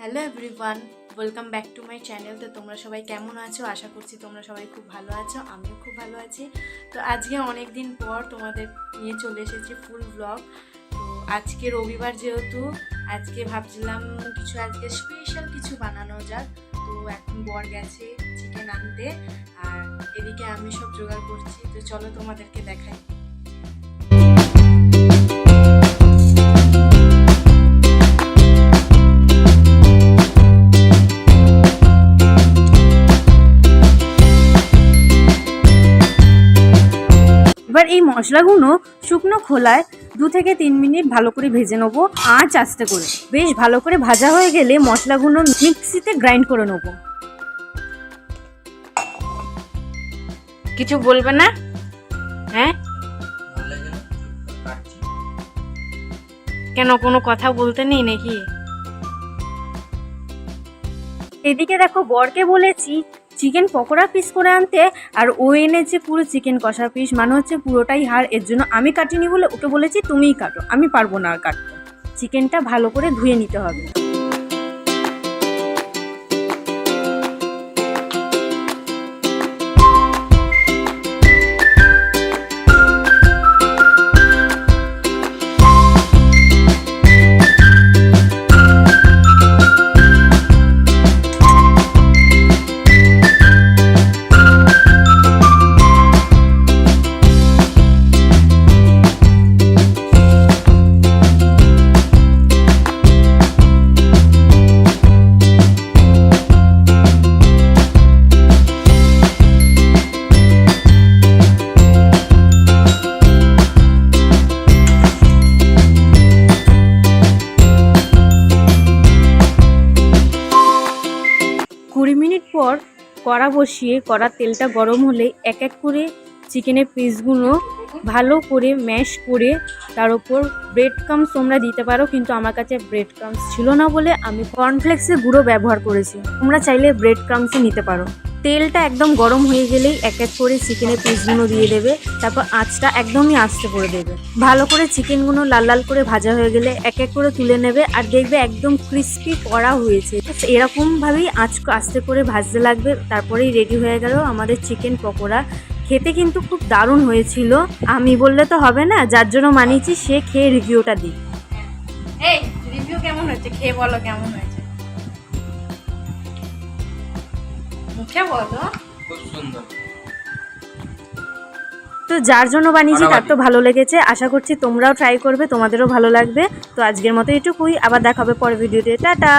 Hello everyone, welcome back to my channel. তো তোমরা সবাই কেমন আছো? আশা করছি তোমরা সবাই খুব ভালো আছো, আমিও খুব ভালো আছি। তো আজকে অনেক দিন পর তোমাদের নিয়ে চলে এসেছি ফুল ব্লগ। তো আজকে রবিবার যেহেতু আজকে ভাবছিলাম আজকে স্পেশাল কিছু বানানো যাক। তো এখন বর গেছে চিকেন আনতে, আর এদিকে আমি সব জোগাড় করছি। তো চলো তোমাদেরকে দেখাই। এবার এই মশলাগুলো শুকনো খোলায় 2 থেকে 3 মিনিট ভালো করে ভেজে নেবো, আঁচ আস্তে করে। বেশ ভালো করে ভাজা হয়ে গেলে মশলাগুলো মিক্সিতে গ্রাইন্ড করে নেবো। কিছু বলবে না? হ্যাঁ, কেন কোনো কথা বলতে নেই নাকি? এদিকে দেখো, বরকে বলেছি চিকেন পকোড়া পিস করে আনতে, আর ও এনেছে পুরো চিকেন কষা পিস, মানে হচ্ছে পুরোটাই হাড়। এর জন্য আমি কাটিনি বলে ওকে বলেছি তুমিই কাটো, আমি পারবো না আর কাটতে। চিকেনটা ভালো করে ধুয়ে নিতে হবে। 20 মিনিট পর কড়া বসিয়ে কড়ার তেলটা গরম হলে এক এক করে চিকেনের পিসগুলো ভালো করে ম্যাশ করে তার উপর ব্রেড ক্রাম্বস তোমরা দিতে পারো, কিন্তু আমার কাছে ব্রেড ক্রাম্বস ছিল না বলে আমি কর্নফ্লেক্সের গুঁড়ো ব্যবহার করেছি। তোমরা চাইলে ব্রেড ক্রাম্বসই নিতে পারো। তেলটা একদম গরম হয়ে গেলেই এক এক করে চিকেনের পিসগুলো দিয়ে দেবে, তারপর আঁচটা একদমই আস্তে করে দেবে। ভালো করে চিকেনগুলো লাল লাল করে ভাজা হয়ে গেলে এক এক করে তুলে নেবে, আর দেখবে একদম ক্রিস্পি করা হয়েছে। এরকমভাবেই আঁচ আস্তে করে ভাজতে লাগবে। তারপরেই রেডি হয়ে গেল আমাদের চিকেন পকোড়া। খেতে কিন্তু খুব দারুণ হয়েছিল। আমি বললে তো হবে না, যার জন্য মানিয়েছি সে খেয়ে রিভিউটা দিই। এই রিভিউ কেমন হয়েছে খেয়ে বলো, কেমন হয়েছে মুখে বলো। খুব সুন্দর। তো যার জন্য বানিয়েছি তার তো ভালো লেগেছে। আশা করছি তোমরাও ট্রাই করবে, তোমাদেরও ভালো লাগবে। তো আজকের মতো এটুকুই, আবার দেখা হবে পরের ভিডিওতে। টাটা।